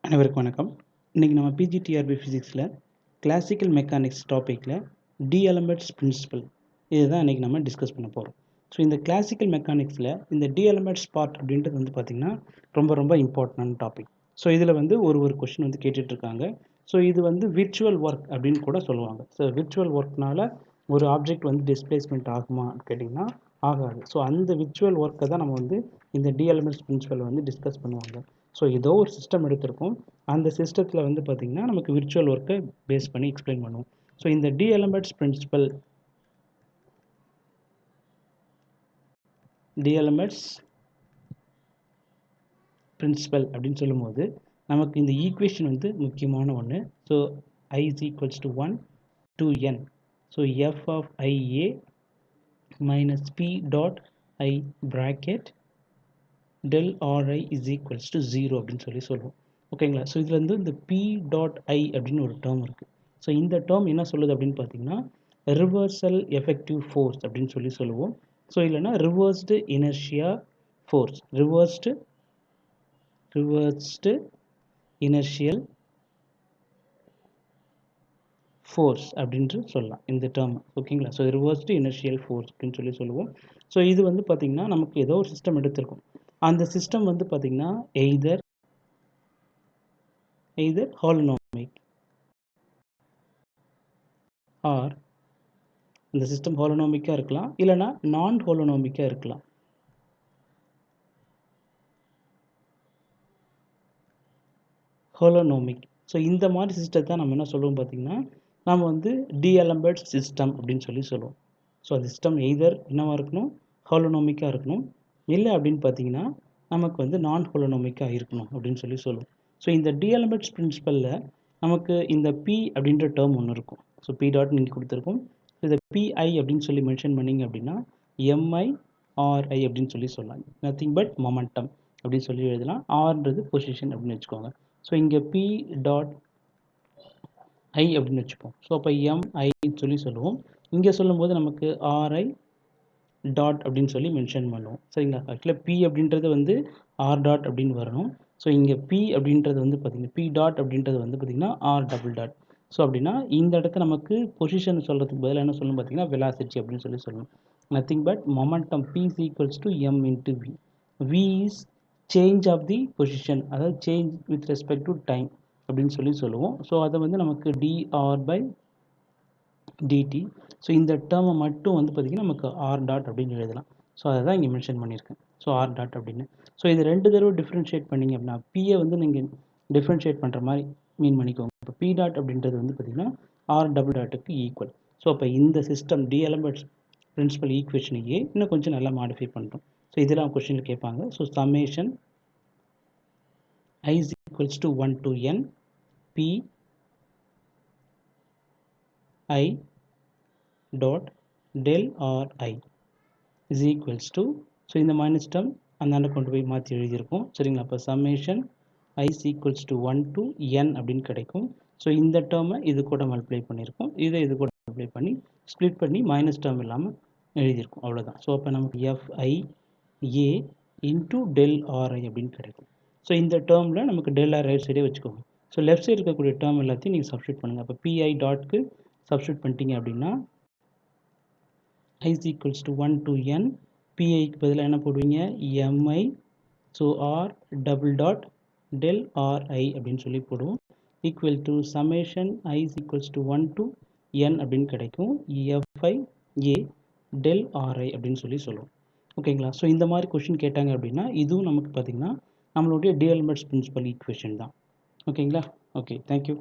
அனைவருக்கும் வணக்கம். இன்றைக்கி நம்ம பிஜிடிஆர்பி ஃபிசிக்ஸில் கிளாசிக்கல் மெக்கானிக்ஸ் டாப்பிக்கில் டி எலமெண்ட்ஸ் பிரின்சிபல் இதுதான் இன்றைக்கி நம்ம டிஸ்கஸ் பண்ண போகிறோம். ஸோ இந்த கிளாசிக்கல் மெக்கானிக்ஸில் இந்த டி எலமெண்ட்ஸ் பார்ட் அப்படின்றது வந்து பார்த்திங்கன்னா ரொம்ப இம்பார்ட்டன்ட் டாபிக். ஸோ இதில் வந்து ஒரு கொஷின் வந்து கேட்டுட்ருக்காங்க. ஸோ இது வந்து விர்ச்சுவல் ஒர்க் அப்படின்னு கூட சொல்லுவாங்க. ஸோ விர்ச்சுவல் ஒர்க்னால ஒரு ஆப்ஜெக்ட் வந்து டிஸ்பிளேஸ்மெண்ட் ஆகுமா கேட்டிங்கன்னா ஆகாது. ஸோ அந்த விர்ச்சுவல் ஒர்க்கை தான் நம்ம வந்து இந்த டி எலமெண்ட்ஸ் பிரின்சிபல் வந்து டிஸ்கஸ் பண்ணுவாங்க. ஸோ ஏதோ ஒரு சிஸ்டம் எடுத்திருக்கோம். அந்த சிஸ்டத்தில் வந்து பார்த்திங்கன்னா நமக்கு விர்ச்சுவல் ஒர்க்கை பேஸ் பண்ணி எக்ஸ்பிளைன் பண்ணுவோம். ஸோ இந்த டி எலமெண்ட்ஸ் பிரின்சிபல் அப்படின்னு சொல்லும்போது நமக்கு இந்த ஈக்குவேஷன் வந்து முக்கியமான ஒன்று. So I is equals to 1 to n. So f of IA minus p dot I bracket del Ri is equals to 0 அப்படின்னு சொல்லுவோம். ஓகேங்களா? ஸோ இதில் வந்து இந்த p dot I அப்படின்னு ஒரு டேர்ம் இருக்குது. ஸோ இந்த டேர்ம் என்ன சொல்லுது அப்படின்னு பார்த்தீங்கன்னா ரிவர்சல் எஃபெக்டிவ் ஃபோர்ஸ் அப்படின்னு சொல்லுவோம். ஸோ இல்லைன்னா reversed inertia force, reversed inertial force அப்படின்ட்டு சொல்லலாம் இந்த டேர்ம். ஓகேங்களா? ஸோ ரிவர்ஸ்டு இனர்ஷியல் ஃபோர்ஸ் அப்படின்னு சொல்லுவோம். ஸோ இது வந்து பார்த்திங்கன்னா நமக்கு ஏதோ ஒரு சிஸ்டம் எடுத்திருக்கும். அந்த சிஸ்டம் வந்து பார்த்திங்கன்னா எய்தர் ஹாலோனாமிக் ஆர் இந்த சிஸ்டம் ஹாலோனாமிக்காக இருக்கலாம், இல்லைனா நான் ஹாலோனாமிக்காக இருக்கலாம். ஹாலோனாமிக். ஸோ இந்த மாதிரி சிஸ்டத்தை நம்ம என்ன சொல்லுவோம் பார்த்திங்கன்னா நம்ம வந்து டி எலமெண்ட்ஸ் சிஸ்டம் அப்படின்னு சொல்லுவோம். ஸோ அந்த சிஸ்டம் எய்தர் என்னவாக இருக்கணும், ஹாலோனாமிக்காக இருக்கணும், இல்லை அப்படின்னு பார்த்தீங்கன்னா நமக்கு வந்து நான் ஹாலோனாமிக்காக இருக்கணும் அப்படின்னு சொல்லுவோம். ஸோ இந்த டி எலமெண்ட்ஸ் பிரின்சிபலில் நமக்கு இந்த பி அப்படின்ற டேர்ம் ஒன்று இருக்கும். ஸோ பி டாட் நீங்கள் கொடுத்துருக்கோம். இதை பிஐ அப்படின்னு சொல்லி மென்ஷன் பண்ணிங்க அப்படின்னா எம்ஐ ஆர்ஐ அப்படின்னு சொல்லலாம். நத்திங் பட் மொமெண்டம் அப்படின்னு சொல்லி எழுதலாம். ஆர்ன்றது பொசிஷன் அப்படின்னு வச்சுக்கோங்க. ஸோ இங்கே பி டாட் ஐ அப்படின்னு வச்சுப்போம். ஸோ அப்போ எம்ஐன்னு சொல்லுவோம். இங்கே சொல்லும்போது நமக்கு ஆர்ஐ டாட் அப்படின்னு சொல்லி மென்ஷன் பண்ணுவோம். சரிங்களா? ஆக்சுவலாக பி அப்படின்றது வந்து ஆர் டாட் அப்படின்னு வரணும். ஸோ இங்கே பி அப்படின்றது வந்து பார்த்திங்கன்னா பி டாட் அப்படின்றது வந்து பார்த்திங்கன்னா ஆர் டபுள் டாட். ஸோ அப்படின்னா இந்த இடத்த நமக்கு பொசிஷன் சொல்கிறதுக்கு பதிலாக என்ன சொல்லணும் பார்த்திங்கன்னா வெலாசிட்டி அப்படின்னு சொல்லணும். Nothing but momentum P is equals to m into v. V is change of the position, அதாவது change with respect to time அப்படின்னு சொல்லுவோம். ஸோ அதை வந்து நமக்கு dr by dt. ஸோ இந்த டேர்மை மட்டும் வந்து பார்த்திங்கன்னா நமக்கு ஆர் டாட் அப்படின்னு எழுதலாம். ஸோ அதை தான் இங்கே மென்ஷன் பண்ணியிருக்கேன். ஸோ ஆர் டாட் அப்படின்னு. ஸோ இது ரெண்டு தடவை டிஃப்ரென்ஷியேட் பண்ணிங்க அப்படின்னா பியை வந்து நீங்கள் டிஃப்ரென்ஷியேட் பண்ணுற மாதிரி மீன் பண்ணிக்கோங்க. இப்போ பி டாட் அப்படின்றது வந்து பார்த்திங்கன்னா ஆர் டபுள் டாட்டுக்கு ஈக்குவல். ஸோ அப்போ இந்த சிஸ்டம் டி எலமெண்ட்ஸ் பிரின்சிபல் ஈக்குவேஷனையே இன்னும் கொஞ்சம் நல்லா மாடிஃபை பண்ணுறோம். ஸோ இதெல்லாம் கொஸ்டினில் கேட்பாங்க. So summation I is equals to 1 to n p I dot del r I is equals to, so இந்த மைனஸ் டேர்ம் அந்தாண்ட கொண்டு போய் மாற்றி எழுதியிருக்கோம். சரிங்களா? அப்போ summation I is equals to 1 to n அப்படின்னு கிடைக்கும். ஸோ இந்த டேர்மை இது கூட மல்டிப்ளை பண்ணியிருக்கோம். இதை இது கூட மல்டிப்ளை பண்ணி ஸ்ப்ளிட் பண்ணி மைனஸ் டேர்ம் இல்லாமல் எழுதியிருக்கோம். அவ்வளோதான். ஸோ அப்போ நமக்கு FIA இன்டூ del RI அப்படின்னு கிடைக்கும். ஸோ இந்த டேர்மில் நமக்கு del r ரைட் சைடே வச்சுக்கோங்க. ஸோ லெஃப்ட் சைடு இருக்கக்கூடிய டேர்ம் எல்லாத்தையும் நீங்கள் சப்ஸ்டியூட் பண்ணுங்கள். அப்போ பிஐ டாட்க்கு சப்ஸ்டியூட் பண்ணிட்டீங்க அப்படின்னா I is equals to 1 to n, பிஐக்கு பதிலாக என்ன போடுவீங்க MI, so R double dot del RI அப்படின்னு சொல்லி போடுவோம். Equal to summation I is equals to 1 to n அப்படின்னு கிடைக்கும். FIA del RI அப்படின்னு சொல்லுவோம். ஓகேங்களா? ஸோ இந்த மாதிரி கொஷின் கேட்டாங்க அப்படின்னா இதுவும் நமக்கு பார்த்திங்கன்னா நம்மளுடைய டி எலமெண்ட்ஸ் பிரின்சிபல் ஈக்குவேஷன் தான். ஓகேங்களா? Okay, thank you.